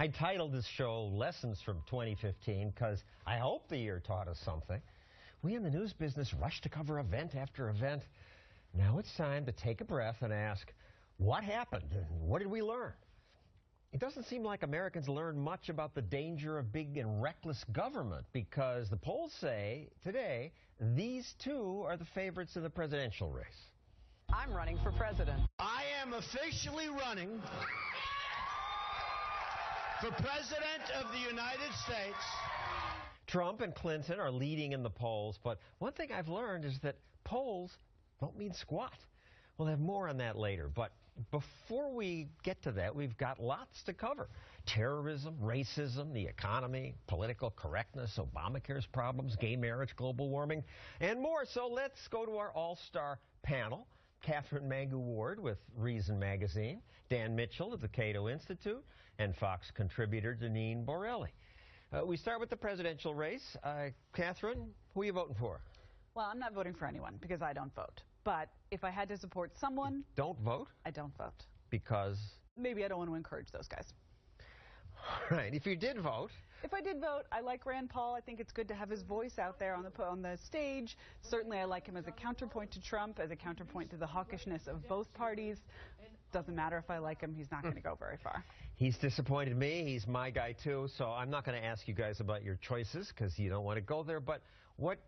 I titled this show Lessons from 2015 because I hope the year taught us something. We in the news business rush to cover event after event. Now it's time to take a breath and ask, what happened and what did we learn? It doesn't seem like Americans learned much about the danger of big and reckless government because the polls say today these two are the favorites in the presidential race. I'm running for president. I am officially running for President of the United States. Trump and Clinton are leading in the polls, but one thing I've learned is that polls don't mean squat. We'll have more on that later, but before we get to that, we've got lots to cover. Terrorism, racism, the economy, political correctness, Obamacare's problems, gay marriage, global warming, and more. So let's go to our all-star panel. Catherine Mangu-Ward with Reason Magazine, Dan Mitchell of the Cato Institute, and Fox contributor Janine Borelli. We start with the presidential race. Catherine, who are you voting for? Well, I'm not voting for anyone because I don't vote. But if I had to support someone... Don't vote? I don't vote. Because? Maybe I don't want to encourage those guys. Right. If you did vote... If I did vote, I like Rand Paul. I think it's good to have his voice out there on the stage. Certainly, I like him as a counterpoint to Trump, as a counterpoint to the hawkishness of both parties. Doesn't matter if I like him. He's not going to go very far. He's disappointed me. He's my guy, too. So I'm not going to ask you guys about your choices because you don't want to go there. But what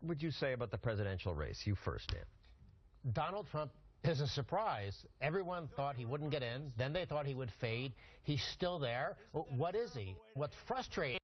would you say about the presidential race? You first, Dan. Donald Trump is a surprise. Everyone thought he wouldn't get in. Then they thought he would fade. He's still there. What is he? What's frustrating,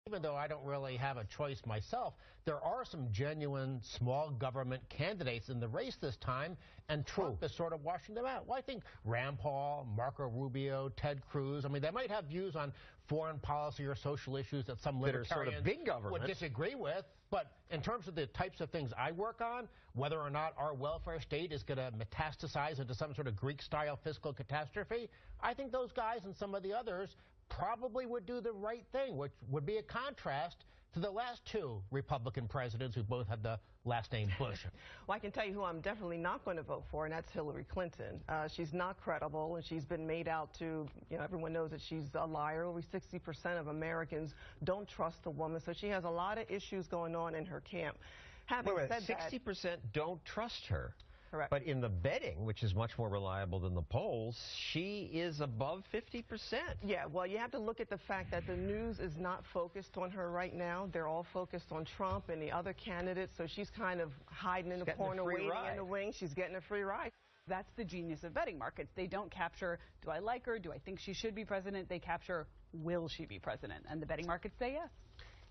even though I don't really have a choice myself, there are some genuine small government candidates in the race this time, and Trump is sort of washing them out. Well, I think Rand Paul, Marco Rubio, Ted Cruz, I mean, they might have views on foreign policy or social issues that some libertarians sort of big government would disagree with. But in terms of the types of things I work on, whether or not our welfare state is going to metastasize into some sort of Greek-style fiscal catastrophe, I think those guys and some of the others probably would do the right thing, which would be a contrast to the last two Republican presidents who both had the last name Bush. Well, I can tell you who I'm definitely not going to vote for, and that's Hillary Clinton. She's not credible, and she's been made out to, everyone knows that she's a liar. Over 60% of Americans don't trust the woman, so she has a lot of issues going on in her camp. Having said that, 60% don't trust her. Correct. But in the betting, which is much more reliable than the polls, she is above 50%. Yeah, well, you have to look at the fact that the news is not focused on her right now. They're all focused on Trump and the other candidates, so she's kind of hiding in the corner, waiting in the wings. She's getting a free ride. That's the genius of betting markets. They don't capture, do I like her? Do I think she should be president? They capture, will she be president? And the betting markets say yes.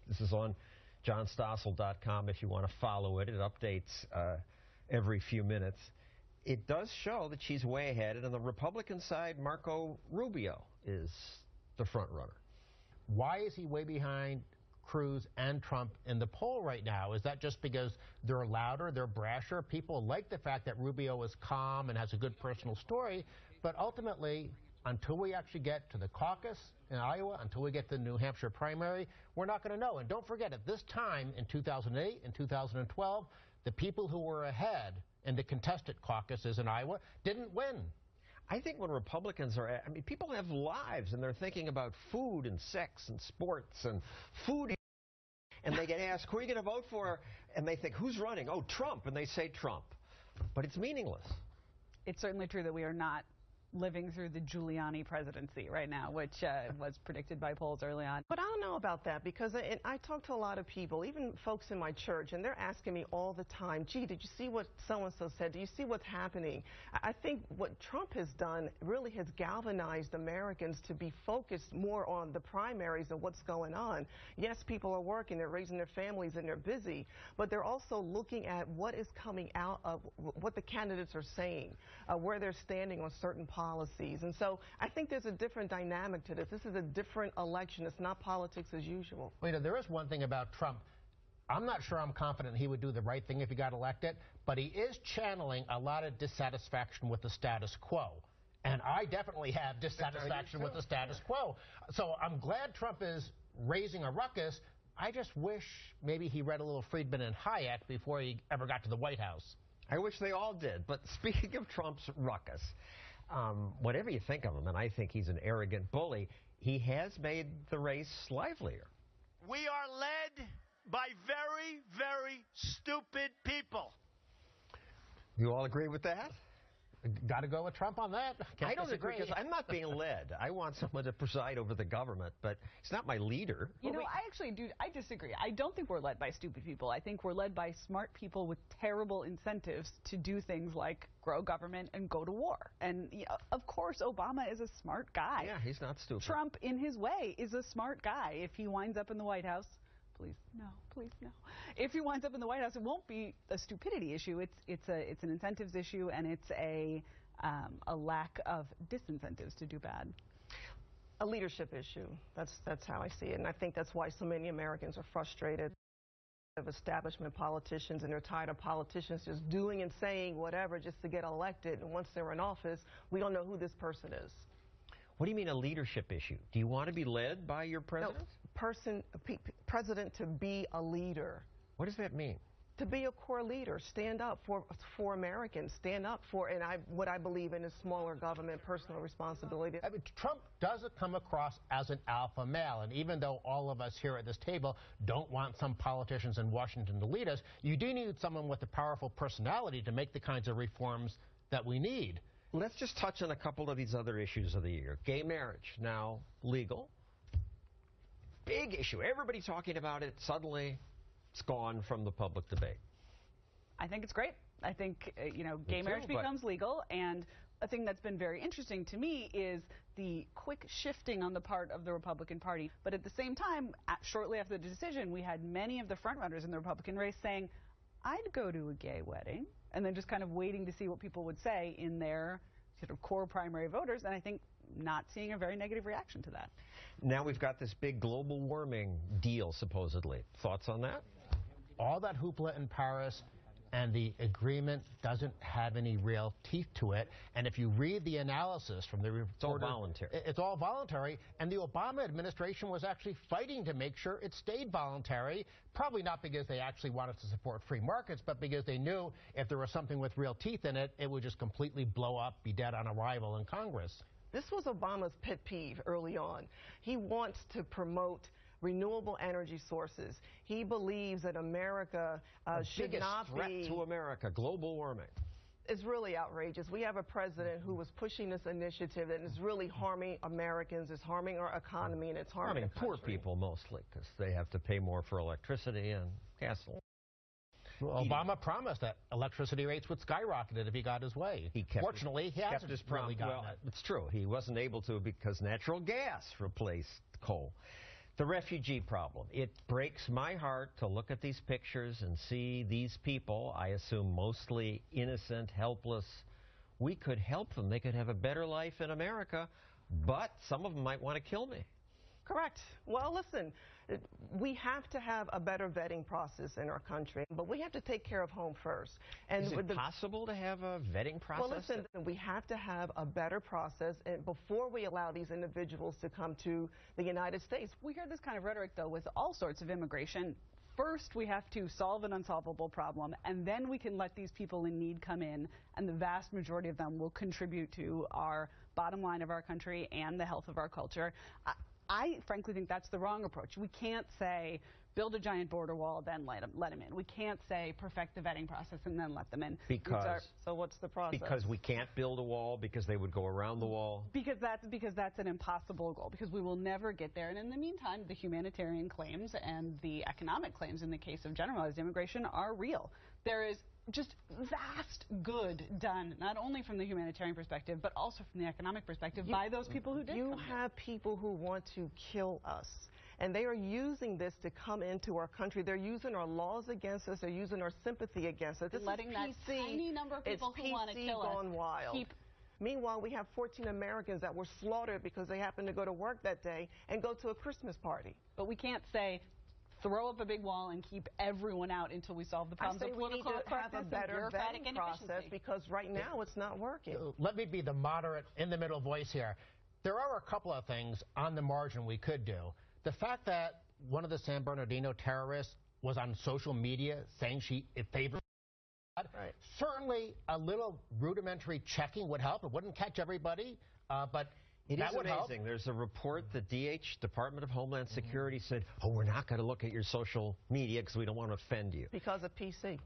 This is on johnstossel.com if you want to follow it. It updates every few minutes. It does show that she's way ahead, and on the Republican side, Marco Rubio is the front runner. Why is he way behind Cruz and Trump in the poll right now? Is that just because they're louder, they're brasher? People like the fact that Rubio is calm and has a good personal story, but ultimately, until we actually get to the caucus in Iowa, until we get to the New Hampshire primary, we're not going to know. And don't forget, at this time in 2008 and 2012, the people who were ahead in the contested caucuses in Iowa didn't win. I think when Republicans are, people have lives and they're thinking about food and sex and sports and food, and they get asked, who are you going to vote for? And they think, who's running? Oh, Trump. And they say Trump. But it's meaningless. It's certainly true that we are not living through the Giuliani presidency right now, which was predicted by polls early on. But I don't know about that because I talk to a lot of people, even folks in my church, and they're asking me all the time, gee, did you see what so-and-so said? Do you see what's happening? I think what Trump has done really has galvanized Americans to be focused more on the primaries and what's going on. Yes, people are working, they're raising their families, and they're busy, but they're also looking at what is coming out of what the candidates are saying, where they're standing on certain policies. And so I think there's a different dynamic to this. This is a different election. It's not politics as usual. Well, there is one thing about Trump. I'm not sure I'm confident he would do the right thing if he got elected, but he is channeling a lot of dissatisfaction with the status quo. And I definitely have dissatisfaction with the status quo. So I'm glad Trump is raising a ruckus. I just wish maybe he read a little Friedman and Hayek before he ever got to the White House. I wish they all did. But speaking of Trump's ruckus, whatever you think of him, and I think he's an arrogant bully, he has made the race livelier. We are led by very, very stupid people. You all agree with that? Got to go with Trump on that. I don't agree because I'm not being led. I want someone to preside over the government, but he's not my leader. You know, I actually do. I disagree. I don't think we're led by stupid people. I think we're led by smart people with terrible incentives to do things like grow government and go to war. And of course, Obama is a smart guy. Yeah, he's not stupid. Trump, in his way, is a smart guy. If he winds up in the White House, please no. If he winds up in the White House, it won't be a stupidity issue. It's an incentives issue, and it's a lack of disincentives to do bad. A leadership issue. That's how I see it, and I think that's why so many Americans are frustrated of establishment politicians, and they're tired of politicians just doing and saying whatever just to get elected. And once they're in office, we don't know who this person is. What do you mean a leadership issue? Do you want to be led by your president? No, president to be a leader. What does that mean? To be a core leader, stand up for Americans, stand up for what I believe in is smaller government, personal responsibility. I mean, Trump doesn't come across as an alpha male, and even though all of us here at this table don't want some politicians in Washington to lead us, you do need someone with a powerful personality to make the kinds of reforms that we need. Let's just touch on a couple of these other issues of the year. Gay marriage, now legal. Big issue. Everybody talking about it. Suddenly, it's gone from the public debate. I think it's great. I think, gay marriage becomes legal, and a thing that's been very interesting to me is the quick shifting on the part of the Republican Party. But at the same time, shortly after the decision, we had many of the frontrunners in the Republican race saying, I'd go to a gay wedding, and then just kind of waiting to see what people would say in their sort of core primary voters, and I think not seeing a very negative reaction to that. Now we've got this big global warming deal, supposedly. Thoughts on that? All that hoopla in Paris, and the agreement doesn't have any real teeth to it. And if you read the analysis from the reporter, it's all voluntary. It's all voluntary, and the Obama administration was actually fighting to make sure it stayed voluntary, probably not because they actually wanted to support free markets, but because they knew if there was something with real teeth in it, it would just completely blow up, be dead on arrival in Congress. This was Obama's pet peeve early on. He wants to promote renewable energy sources. He believes that America should not be... The biggest threat to America, global warming. It's really outrageous. We have a president who was pushing this initiative that is really harming Americans, it's harming our economy, and it's harming the country. Poor people mostly, because they have to pay more for electricity and gasoline. Well, Obama promised that electricity rates would skyrocket if he got his way. Fortunately, he hasn't really gotten it. It's true. He wasn't able to because natural gas replaced coal. The refugee problem. It breaks my heart to look at these pictures and see these people, I assume mostly innocent, helpless. We could help them. They could have a better life in America, but some of them might want to kill me. Correct. Well, listen, we have to have a better vetting process in our country, but we have to take care of home first. And is it possible to have a vetting process? Well, listen, we have to have a better process and before we allow these individuals to come to the United States. We hear this kind of rhetoric, though, with all sorts of immigration. First, we have to solve an unsolvable problem, and then we can let these people in need come in, and the vast majority of them will contribute to our bottom line of our country and the health of our culture. I frankly think that's the wrong approach. We can't say build a giant border wall, then let them in. We can't say perfect the vetting process and then let them in. So what's the process? Because we can't build a wall, because they would go around the wall? Because that's an impossible goal, because we will never get there. And in the meantime, the humanitarian claims and the economic claims in the case of generalized immigration are real. There is just vast good done, not only from the humanitarian perspective, but also from the economic perspective by those people who did. You have people who want to kill us, and they are using this to come into our country. They're using our laws against us. They're using our sympathy against us. This letting is that tiny number of people who want to kill us gone wild. Meanwhile, we have 14 Americans that were slaughtered because they happened to go to work that day and go to a Christmas party. But we can't say throw up a big wall and keep everyone out until we solve the problems of political correctness and bureaucratic inefficiency. Process, because right now it's not working. Let me be the moderate, in-the-middle voice here. There are a couple of things on the margin we could do. The fact that one of the San Bernardino terrorists was on social media saying she favored God, certainly a little rudimentary checking would help. It wouldn't catch everybody, but It That is would help. amazing. There's a report the Department of Homeland Security said, oh, we're not going to look at your social media because we don't want to offend you. Because of PC.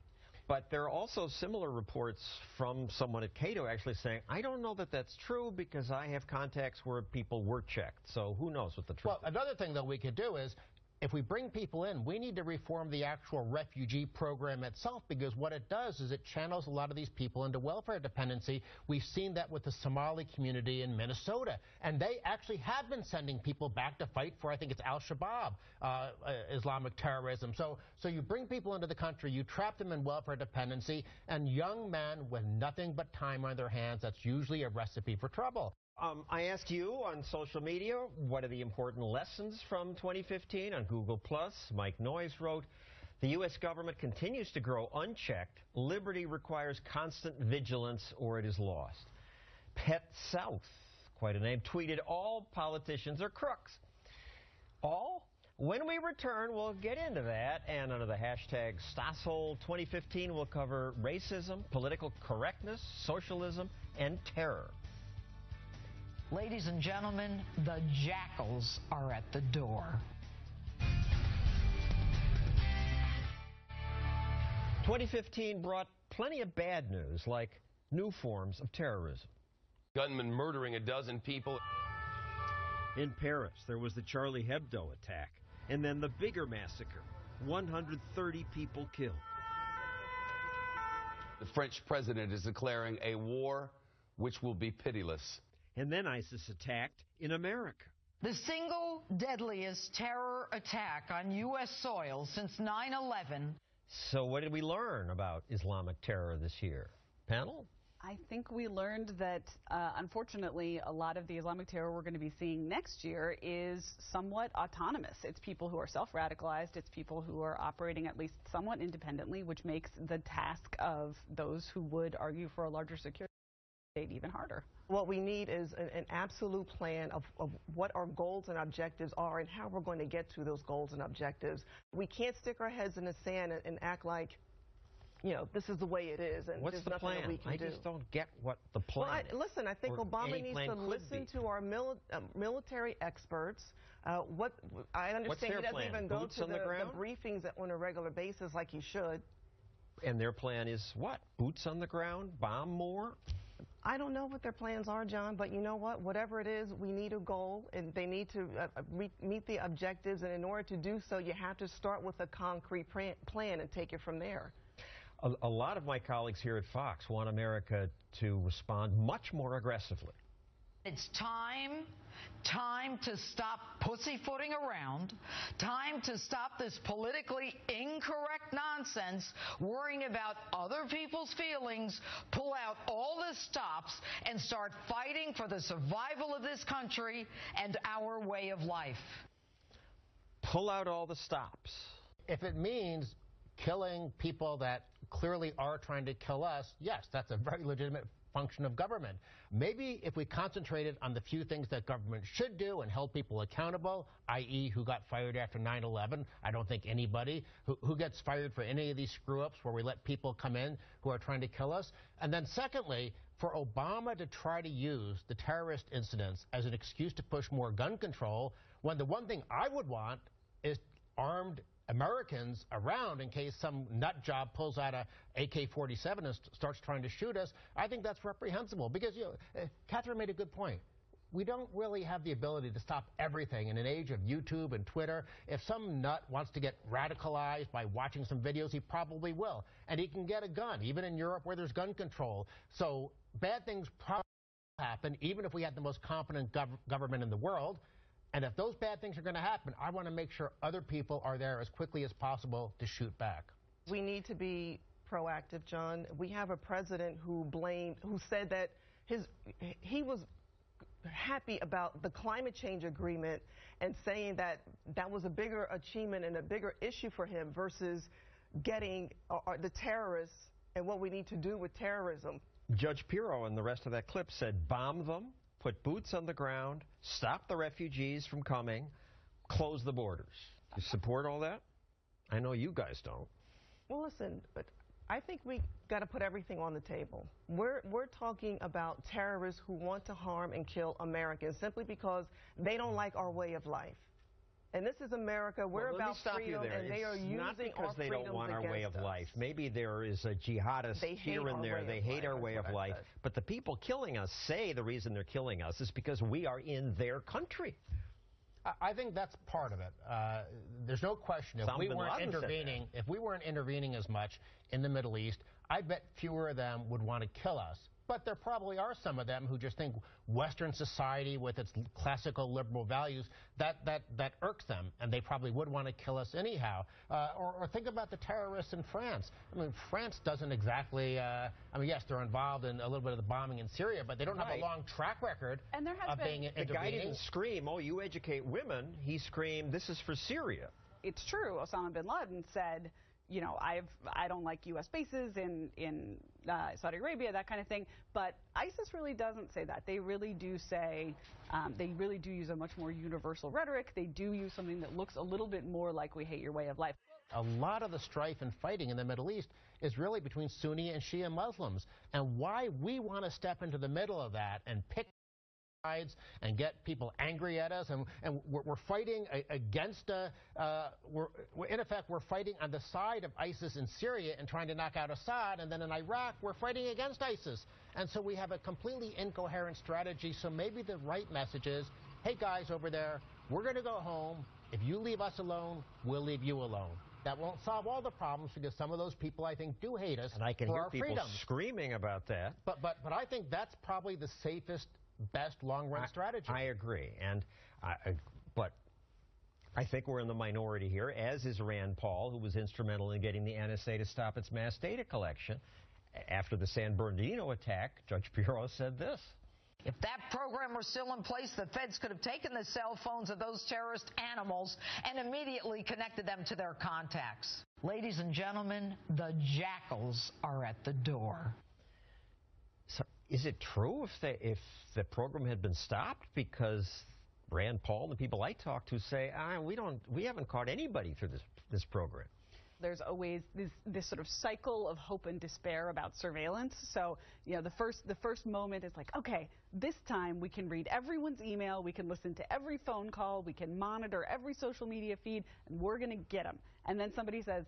But there are also similar reports from someone at Cato actually saying, I don't know that that's true because I have contacts where people were checked. So who knows what the truth is. Another thing that we could do is, if we bring people in, we need to reform the actual refugee program itself, because what it does is it channels a lot of these people into welfare dependency. We've seen that with the Somali community in Minnesota, and they actually have been sending people back to fight for, I think it's Al-Shabaab, Islamic terrorism. So you bring people into the country, you trap them in welfare dependency, and young men with nothing but time on their hands, that's usually a recipe for trouble. I asked you on social media, what are the important lessons from 2015 on Google+. Mike Noyes wrote, the U.S. government continues to grow unchecked. Liberty requires constant vigilance or it is lost. Pet South, quite a name, tweeted, all politicians are crooks. All? When we return, we'll get into that, and under the hashtag Stossel 2015, we'll cover racism, political correctness, socialism, and terror. Ladies and gentlemen, the jackals are at the door. 2015 brought plenty of bad news, like new forms of terrorism. Gunmen murdering a dozen people. In Paris, there was the Charlie Hebdo attack, and then the bigger massacre, 130 people killed. The French president is declaring a war which will be pitiless. And then ISIS attacked in America. The single deadliest terror attack on U.S. soil since 9/11. So what did we learn about Islamic terror this year? Panel? I think we learned that, unfortunately, a lot of the Islamic terror we're going to be seeing next year is somewhat autonomous. It's people who are self-radicalized. It's people who are operating at least somewhat independently, which makes the task of those who would argue for a larger security state even harder. What we need is an absolute plan of what our goals and objectives are and how we're going to get to those goals and objectives. We can't stick our heads in the sand and act like, you know, this is the way it is, and what's there's the nothing plan? that we can do. I just don't get what the plan is. Listen, I think Or Obama any needs plan to could listen be. to our military experts. I understand What's he their doesn't plan? even go Boots to on the ground? the briefings on a regular basis like he should. And their plan is what? Boots on the ground? Bomb more? I don't know what their plans are, John, but you know what? Whatever it is, we need a goal, and they need to meet the objectives, and in order to do so, you have to start with a concrete plan and take it from there. A lot of my colleagues here at Fox want America to respond much more aggressively. It's time to stop pussyfooting around, time to stop this politically incorrect nonsense, worrying about other people's feelings, pull out all the stops, and start fighting for the survival of this country and our way of life. Pull out all the stops. If it means killing people that clearly are trying to kill us, yes, that's a very legitimate function of government. Maybe if we concentrated on the few things that government should do and held people accountable, i.e. who got fired after 9/11, I don't think anybody, who gets fired for any of these screw-ups where we let people come in who are trying to kill us. And then secondly, for Obama to try to use the terrorist incidents as an excuse to push more gun control, when the one thing I would want is armed Americans around in case some nut job pulls out a AK-47 and starts trying to shoot us. I think that's reprehensible because, you know, Catherine made a good point. We don't really have the ability to stop everything in an age of YouTube and Twitter. If some nut wants to get radicalized by watching some videos, he probably will. And he can get a gun, even in Europe where there's gun control. So bad things probably happen, even if we had the most competent government in the world. And if those bad things are going to happen, I want to make sure other people are there as quickly as possible to shoot back. We need to be proactive, John. We have a president who said that he was happy about the climate change agreement and saying that that was a bigger achievement and a bigger issue for him versus getting the terrorists and what we need to do with terrorism. Judge Pirro and the rest of that clip said bomb them, put boots on the ground, stop the refugees from coming, close the borders. You support all that? I know you guys don't. Well, listen, but I think we got to put everything on the table. We're talking about terrorists who want to harm and kill Americans simply because they don't like our way of life. And this is America. We're about freedom, and they are using our freedoms against us. Not because they don't want our way of life. Maybe there is a jihadist here and there. They hate our way of life. But the people killing us say the reason they're killing us is because we are in their country. I think that's part of it. There's no question if we weren't intervening as much in the Middle East, I bet fewer of them would want to kill us. But there probably are some of them who just think Western society with its classical liberal values, that irks them, and they probably would want to kill us anyhow. Or think about the terrorists in France. I mean, France doesn't exactly, I mean, yes, they're involved in a little bit of the bombing in Syria, but they don't have a long track record of being intervening. The guy didn't scream, oh, you educate women. He screamed, this is for Syria. It's true. Osama bin Laden said, you know, I don't like U.S. bases in Saudi Arabia, that kind of thing. But ISIS really doesn't say that. They really do say, they really do use a much more universal rhetoric. They do use something that looks a little bit more like we hate your way of life. A lot of the strife and fighting in the Middle East is really between Sunni and Shia Muslims. And why we want to step into the middle of that and pick sides and get people angry at us, and we're fighting against, in effect, we're fighting on the side of ISIS in Syria and trying to knock out Assad, and then in Iraq, we're fighting against ISIS. And so we have a completely incoherent strategy. So maybe the right message is, hey guys over there, we're going to go home. If you leave us alone, we'll leave you alone. That won't solve all the problems because some of those people, I think, do hate us and I can for hear our people freedoms. Screaming about that. But I think that's probably the safest, best long-run strategy. I agree, but I think we're in the minority here, as is Rand Paul, who was instrumental in getting the NSA to stop its mass data collection. After the San Bernardino attack, Judge Pirro said this. If that program were still in place, the feds could have taken the cell phones of those terrorist animals and immediately connected them to their contacts. Ladies and gentlemen, the jackals are at the door. So is it true if the program had been stopped? Because Rand Paul and the people I talk to say, we haven't caught anybody through this program. There's always this sort of cycle of hope and despair about surveillance. So, you know, the first moment is like, okay, this time we can read everyone's email, we can listen to every phone call, we can monitor every social media feed, and we're going to get them. And then somebody says,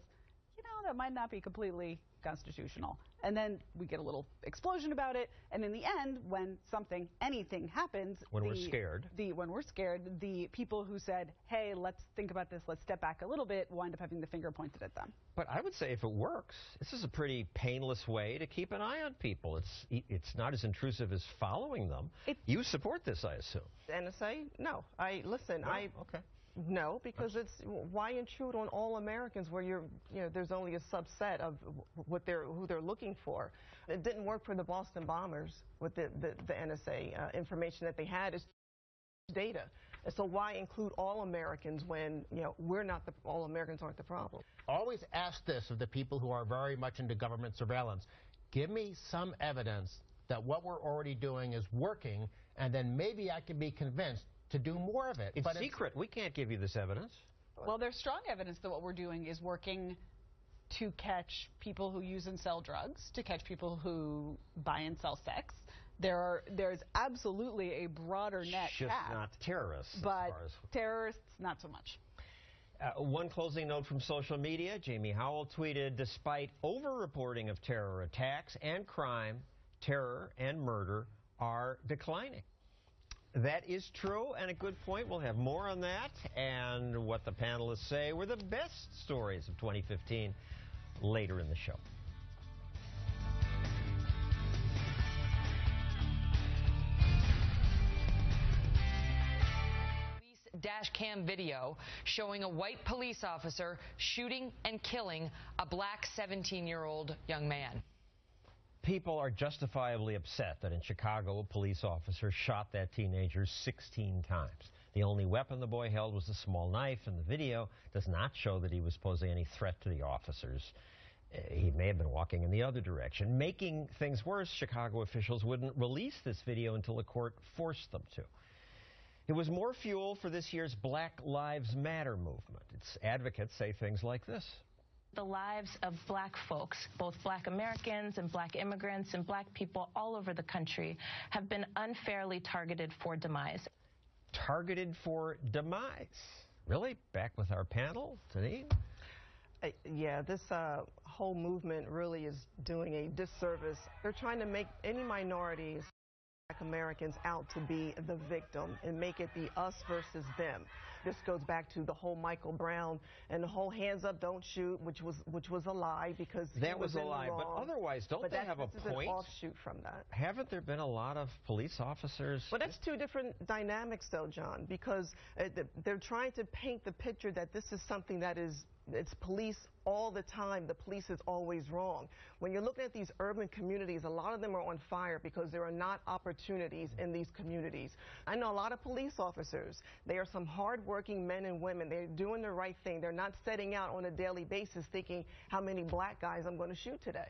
you know, that might not be completely constitutional. And then we get a little explosion about it. And in the end, when anything happens, when we're scared, the people who said, hey, let's think about this, let's step back a little bit, wind up having the finger pointed at them. But I would say if it works, this is a pretty painless way to keep an eye on people. It's not as intrusive as following them. You support this, I assume. NSA? No. Okay. No, because it's why intrude on all Americans where there's only a subset of who they're looking for. It didn't work for the Boston bombers with the NSA information that they had is data. And so why include all Americans when we're not all Americans aren't the problem? Always ask this of the people who are very much into government surveillance. Give me some evidence that what we're already doing is working, and then maybe I can be convinced to do more of it. It's secret. We can't give you this evidence. Well, there's strong evidence that what we're doing is working to catch people who use and sell drugs, to catch people who buy and sell sex. There's absolutely a broader net just not terrorists. But terrorists, not so much. One closing note from social media. Jamie Howell tweeted, despite over-reporting of terror attacks and crime, terror and murder are declining. That is true, and a good point. We'll have more on that and what the panelists say were the best stories of 2015 later in the show. Dash cam video showing a white police officer shooting and killing a black 17-year-old young man. People are justifiably upset that in Chicago, a police officer shot that teenager 16 times. The only weapon the boy held was a small knife, and the video does not show that he was posing any threat to the officers. He may have been walking in the other direction. Making things worse, Chicago officials wouldn't release this video until a court forced them to. It was more fuel for this year's Black Lives Matter movement. Its advocates say things like this. The lives of black folks, both black Americans and black immigrants and black people all over the country, have been unfairly targeted for demise. Targeted for demise. Really? Back with our panel, Janine? Yeah, this whole movement really is doing a disservice. They're trying to make any minorities, black Americans, out to be the victim and make it the us versus them. This goes back to the whole Michael Brown and the whole hands up, don't shoot, which was a lie because that was a lie. But otherwise, don't they have a point? An offshoot from that. Haven't there been a lot of police officers? Well, that's two different dynamics, though, John, because they're trying to paint the picture that this is something that it's police all the time. The police is always wrong. When you're looking at these urban communities, a lot of them are on fire because there are not opportunities in these communities. I know a lot of police officers. They are some hardworking men and women. They're doing the right thing. They're not setting out on a daily basis thinking how many black guys I'm going to shoot today.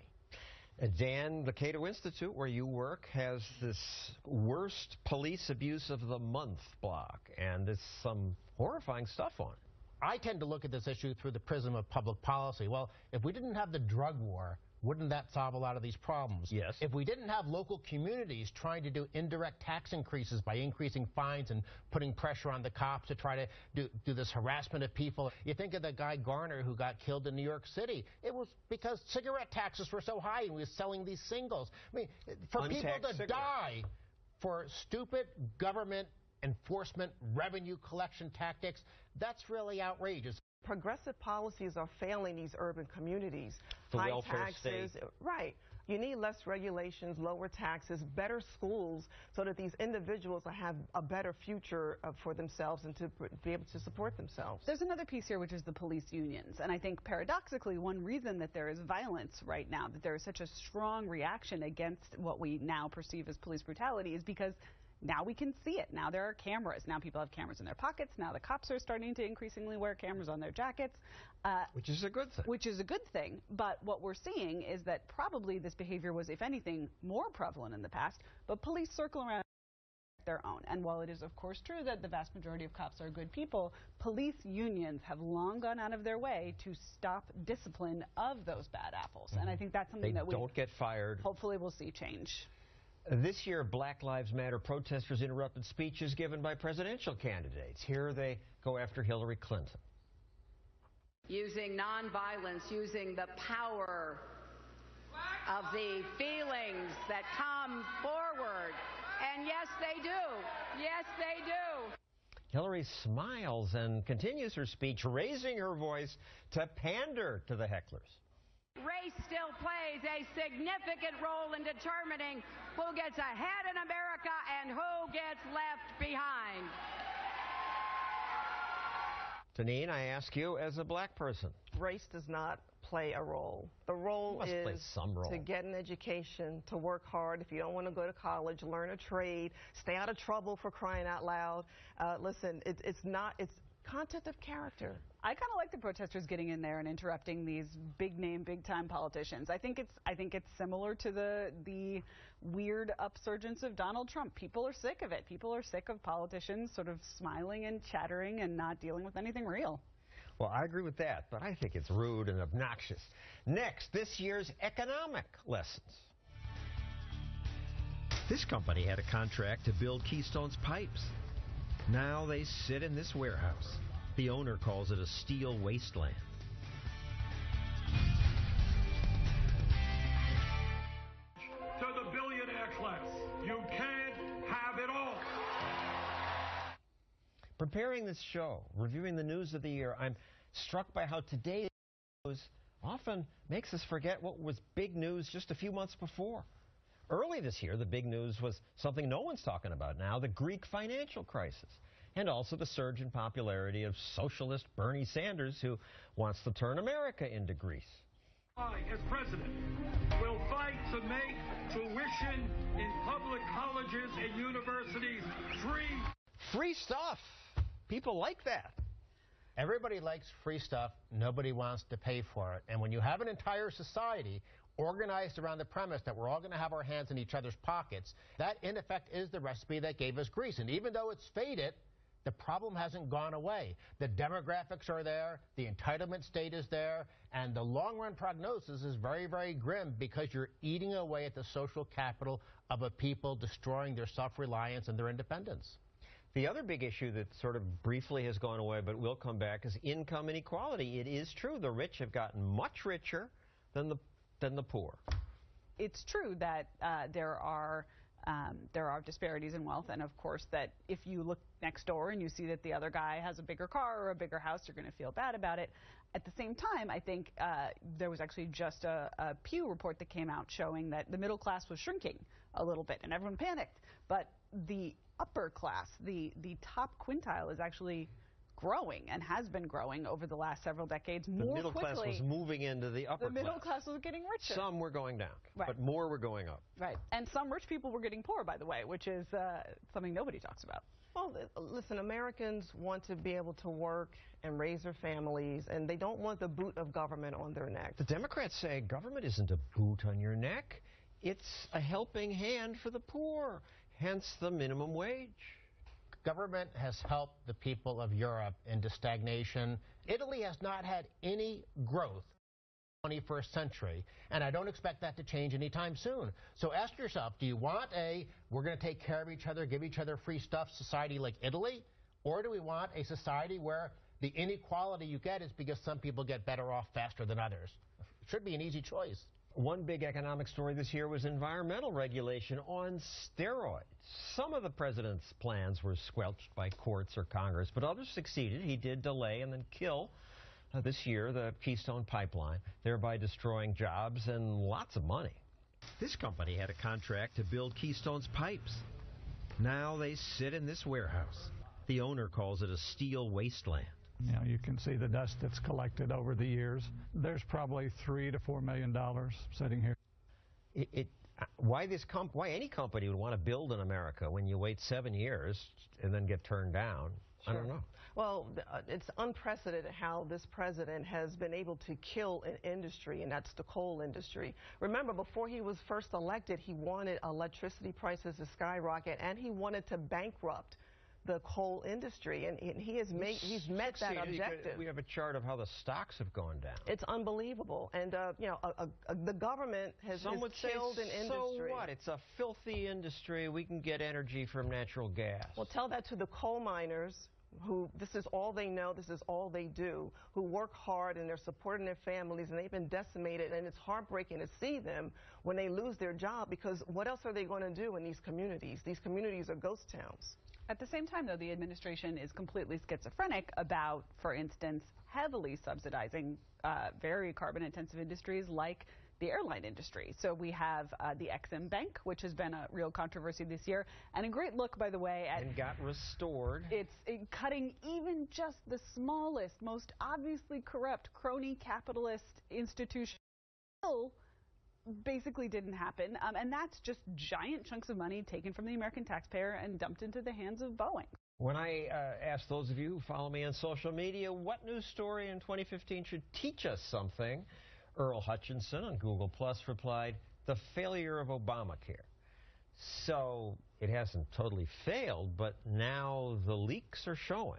Dan, the Cato Institute, where you work, has this worst police abuse of the month blog, and there's some horrifying stuff on it. I tend to look at this issue through the prism of public policy. Well, if we didn't have the drug war, wouldn't that solve a lot of these problems? Yes. If we didn't have local communities trying to do indirect tax increases by increasing fines and putting pressure on the cops to try to do this harassment of people. You think of the guy Garner who got killed in New York City. It was because cigarette taxes were so high and we were selling these singles. I mean, for people to die for stupid government enforcement, revenue collection tactics, that's really outrageous. Progressive policies are failing these urban communities. The High welfare taxes, state. right. You need less regulations, lower taxes, better schools, so that these individuals will have a better future for themselves and to be able to support themselves. There's another piece here, which is the police unions. And I think paradoxically, one reason that there is violence right now, that there is such a strong reaction against what we now perceive as police brutality, is because now we can see it. Now there are cameras. Now people have cameras in their pockets. Now the cops are starting to increasingly wear cameras on their jackets. Which is a good thing. Which is a good thing. But what we're seeing is that probably this behavior was, if anything, more prevalent in the past. But police circle around their own. And while it is, of course, true that the vast majority of cops are good people, police unions have long gone out of their way to stop discipline of those bad apples. And I think that's something that we don't get fired. Hopefully we'll see change. This year, Black Lives Matter protesters interrupted speeches given by presidential candidates. Here they go after Hillary Clinton. Using nonviolence, using the power of the feelings that come forward. And yes, they do. Yes, they do. Hillary smiles and continues her speech, raising her voice to pander to the hecklers. Race still plays a significant role in determining who gets ahead in America and who gets left behind. Janine, I ask you as a black person. Race does not play a role. The role is to get an education, to work hard. If you don't want to go to college, learn a trade, stay out of trouble, for crying out loud. Listen, it's content of character. I kind of like the protesters getting in there and interrupting these big-name, big-time politicians. I think it's similar to the weird upsurgence of Donald Trump. People are sick of it. People are sick of politicians sort of smiling and chattering and not dealing with anything real. Well, I agree with that, but I think it's rude and obnoxious. Next, this year's economic lessons. This company had a contract to build Keystone's pipes. Now they sit in this warehouse. The owner calls it a steel wasteland. To the billionaire class, you can't have it all. Preparing this show, reviewing the news of the year, I'm struck by how today's news often makes us forget what was big news just a few months before. Early this year, the big news was something no one's talking about now, the Greek financial crisis, and also the surge in popularity of socialist Bernie Sanders, who wants to turn America into Greece. I, as president, will fight to make tuition in public colleges and universities free. Free stuff. People like that. Everybody likes free stuff. Nobody wants to pay for it. And when you have an entire society organized around the premise that we're all going to have our hands in each other's pockets, that in effect is the recipe that gave us Greece. And even though it's faded, the problem hasn't gone away. The demographics are there, the entitlement state is there, and the long-run prognosis is very, very grim because you're eating away at the social capital of a people, destroying their self-reliance and their independence. The other big issue that sort of briefly has gone away but will come back is income inequality. It is true the rich have gotten much richer than the poor. It's true that there are disparities in wealth, and of course that if you look next door and you see that the other guy has a bigger car or a bigger house, you're going to feel bad about it. At the same time, I think there was actually just a Pew report that came out showing that the middle class was shrinking a little bit, and everyone panicked. But the upper class, the top quintile, is actually growing and has been growing over the last several decades more quickly. The middle class was moving into the upper class. The middle class was getting richer. Some were going down, right, but more were going up. Right. And some rich people were getting poor, by the way, which is something nobody talks about. Well, listen, Americans want to be able to work and raise their families, and they don't want the boot of government on their neck. The Democrats say government isn't a boot on your neck. It's a helping hand for the poor, hence the minimum wage. Government has helped the people of Europe into stagnation. Italy has not had any growth in the 21st century, and I don't expect that to change anytime soon. So ask yourself, do you want we're going to take care of each other, give each other free stuff society like Italy, or do we want a society where the inequality you get is because some people get better off faster than others? It should be an easy choice. One big economic story this year was environmental regulation on steroids. Some of the president's plans were squelched by courts or Congress, but others succeeded. He did delay and then kill this year the Keystone Pipeline, thereby destroying jobs and lots of money. This company had a contract to build Keystone's pipes. Now they sit in this warehouse. The owner calls it a steel wasteland. You know, you can see the dust that's collected over the years. There's probably $3 to $4 million sitting here. Why any company would want to build in America when you wait 7 years and then get turned down? Sure. I don't know. Well, it's unprecedented how this president has been able to kill an industry, and that's the coal industry. Remember, before he was first elected, he wanted electricity prices to skyrocket, and he wanted to bankrupt the coal industry, and he's met that objective. We have a chart of how the stocks have gone down. It's unbelievable, and you know, the government has killed an industry. So what? It's a filthy industry. We can get energy from natural gas. Well, tell that to the coal miners, who this is all they know, this is all they do, who work hard and they're supporting their families, and they've been decimated, and it's heartbreaking to see them when they lose their job, because what else are they going to do in these communities? These communities are ghost towns. At the same time, though, the administration is completely schizophrenic about, for instance, heavily subsidizing very carbon-intensive industries like the airline industry. So we have the Exim Bank, which has been a real controversy this year, and a great look, by the way, at... And got restored. It's cutting even just the smallest, most obviously corrupt crony capitalist institution. Still basically didn't happen, and that's just giant chunks of money taken from the American taxpayer and dumped into the hands of Boeing. When I asked those of you who follow me on social media what news story in 2015 should teach us something, Earl Hutchinson on Google Plus replied, the failure of Obamacare. So it hasn't totally failed, but now the leaks are showing.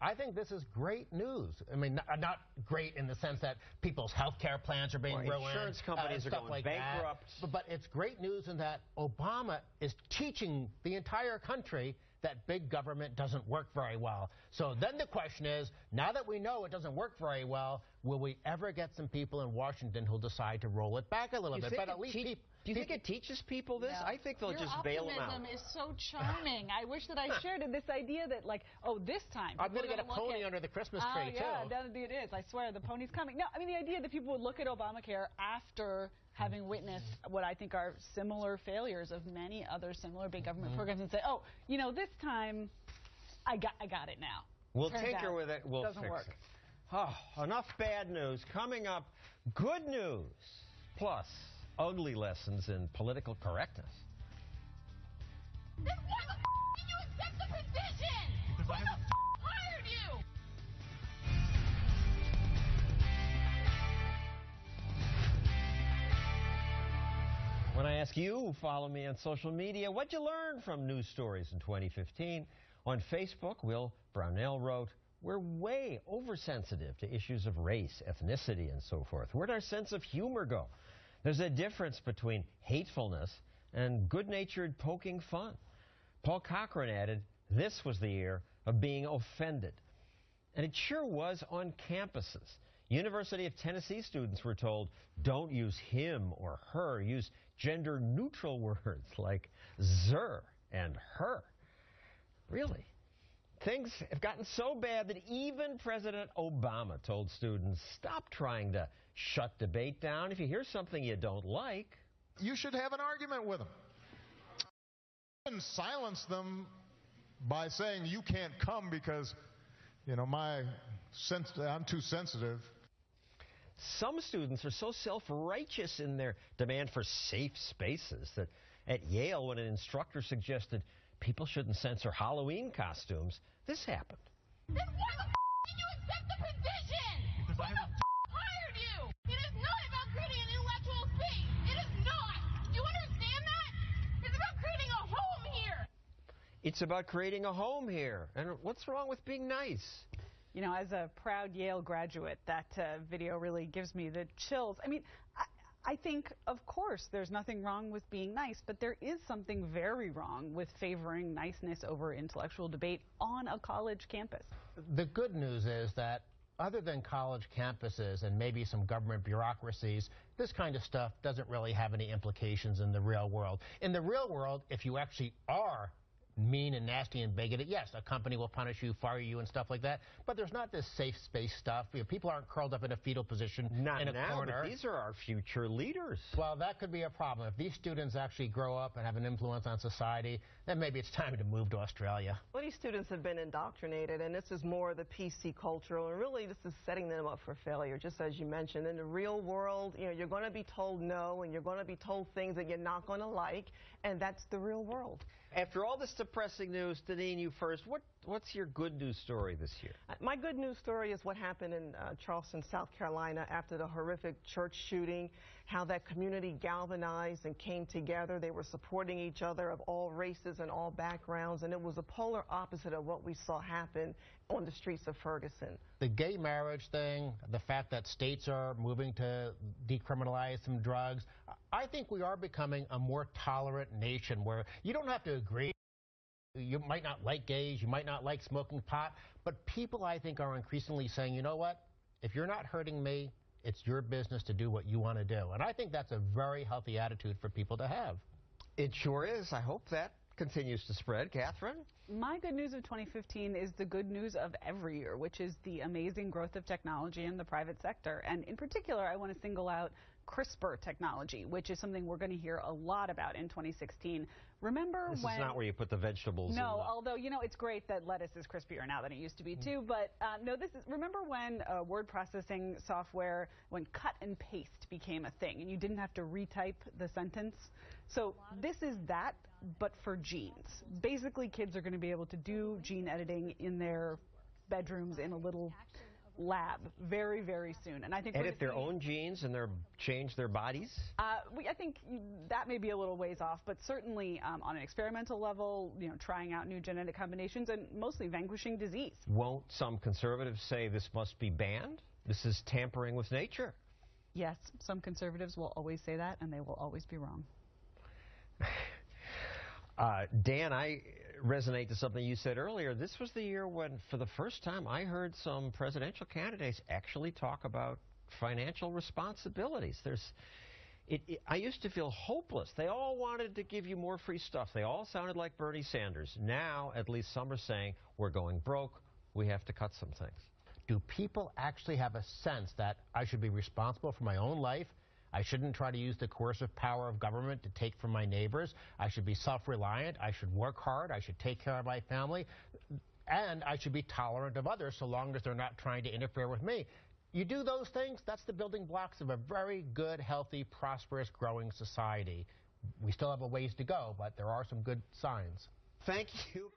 I think this is great news. I mean, not great in the sense that people's health care plans are being ruined. Insurance companies are going like bankrupt. But it's great news in that Obama is teaching the entire country that big government doesn't work very well. So then the question is, now that we know it doesn't work very well, will we ever get some people in Washington who'll decide to roll it back a little bit? But at least do you think it teaches people this? No. I think they'll just bail them out. Your optimism is so charming. I wish that I shared this idea that, like, oh, this time I'm going to get a pony under the Christmas tree, too. Yeah, it is. I swear, the pony's coming. No, I mean, the idea that people would look at Obamacare after having witnessed what I think are similar failures of many other similar big government programs and say, oh, you know, this time I got it now. We'll tinker with it. We'll fix work. it. Oh, enough bad news. Coming up, good news, plus ugly lessons in political correctness. Then why the did you accept the position? Who the hired you? When I ask you, follow me on social media, what'd you learn from news stories in 2015? On Facebook, Will Brownell wrote, "We're way oversensitive to issues of race, ethnicity, and so forth. Where'd our sense of humor go? There's a difference between hatefulness and good-natured poking fun." Paul Cochran added, "This was the year of being offended." And it sure was on campuses. University of Tennessee students were told, don't use him or her, use gender-neutral words like zer and her. Really? Things have gotten so bad that even President Obama told students, stop trying to shut debate down. If you hear something you don't like, you should have an argument with them. And silence them by saying you can't come because, you know, I'm too sensitive. Some students are so self-righteous in their demand for safe spaces that at Yale, when an instructor suggested people shouldn't censor Halloween costumes, this happened. Then why the did you accept the position? Because who hired you? It is not about creating an intellectual space. It is not. Do you understand that? It's about creating a home here. It's about creating a home here. And what's wrong with being nice? You know, as a proud Yale graduate, that video really gives me the chills. I mean, I think, of course, there's nothing wrong with being nice, but there is something very wrong with favoring niceness over intellectual debate on a college campus. The good news is that other than college campuses and maybe some government bureaucracies, this kind of stuff doesn't really have any implications in the real world. In the real world, if you actually are mean and nasty and bigoted, yes, a company will punish you, fire you, and stuff like that. But there's not this safe space stuff. You know, people aren't curled up in a fetal position in a corner. But these are our future leaders. Well, that could be a problem. If these students actually grow up and have an influence on society, then maybe it's time to move to Australia. Well, these students have been indoctrinated, and this is more the PC culture, and really this is setting them up for failure, just as you mentioned. In the real world, you know, you're going to be told no, and you're going to be told things that you're not going to like, and that's the real world. After all this depressing news, Deneen, you first, what's your good news story this year? My good news story is what happened in Charleston, South Carolina after the horrific church shooting, how that community galvanized and came together. They were supporting each other of all races and all backgrounds, and it was a polar opposite of what we saw happen on the streets of Ferguson. The gay marriage thing, the fact that states are moving to decriminalize some drugs, I think we are becoming a more tolerant nation where you don't have to agree. You might not like gays, you might not like smoking pot, but people, I think, are increasingly saying, you know what, if you're not hurting me, it's your business to do what you want to do. And I think that's a very healthy attitude for people to have. It sure is. I hope that continues to spread. Catherine? My good news of 2015 is the good news of every year, which is the amazing growth of technology in the private sector. And in particular, I want to single out CRISPR technology, which is something we're going to hear a lot about in 2016. Remember this when... is not where you put the vegetables in. No, although, you know, it's great that lettuce is crispier now than it used to be, too. But, no, this is... Remember when word processing software, when cut and paste became a thing, and you didn't have to retype the sentence? So this is that, but for genes. Basically, kids are going to be able to do gene editing in their bedrooms in a little lab very, very soon. And I think edit their own genes and change their bodies? I think that may be a little ways off, but certainly on an experimental level, you know, trying out new genetic combinations and mostly vanquishing disease. Won't some conservatives say this must be banned? This is tampering with nature. Yes, some conservatives will always say that, and they will always be wrong. Dan, I resonate to something you said earlier. This was the year when, for the first time, I heard some presidential candidates actually talk about financial responsibilities. I used to feel hopeless. They all wanted to give you more free stuff. They all sounded like Bernie Sanders. Now, at least some are saying, we're going broke. We have to cut some things. Do people actually have a sense that I should be responsible for my own life? I shouldn't try to use the coercive power of government to take from my neighbors. I should be self-reliant. I should work hard. I should take care of my family. And I should be tolerant of others so long as they're not trying to interfere with me. You do those things, that's the building blocks of a very good, healthy, prosperous, growing society. We still have a ways to go, but there are some good signs. Thank you.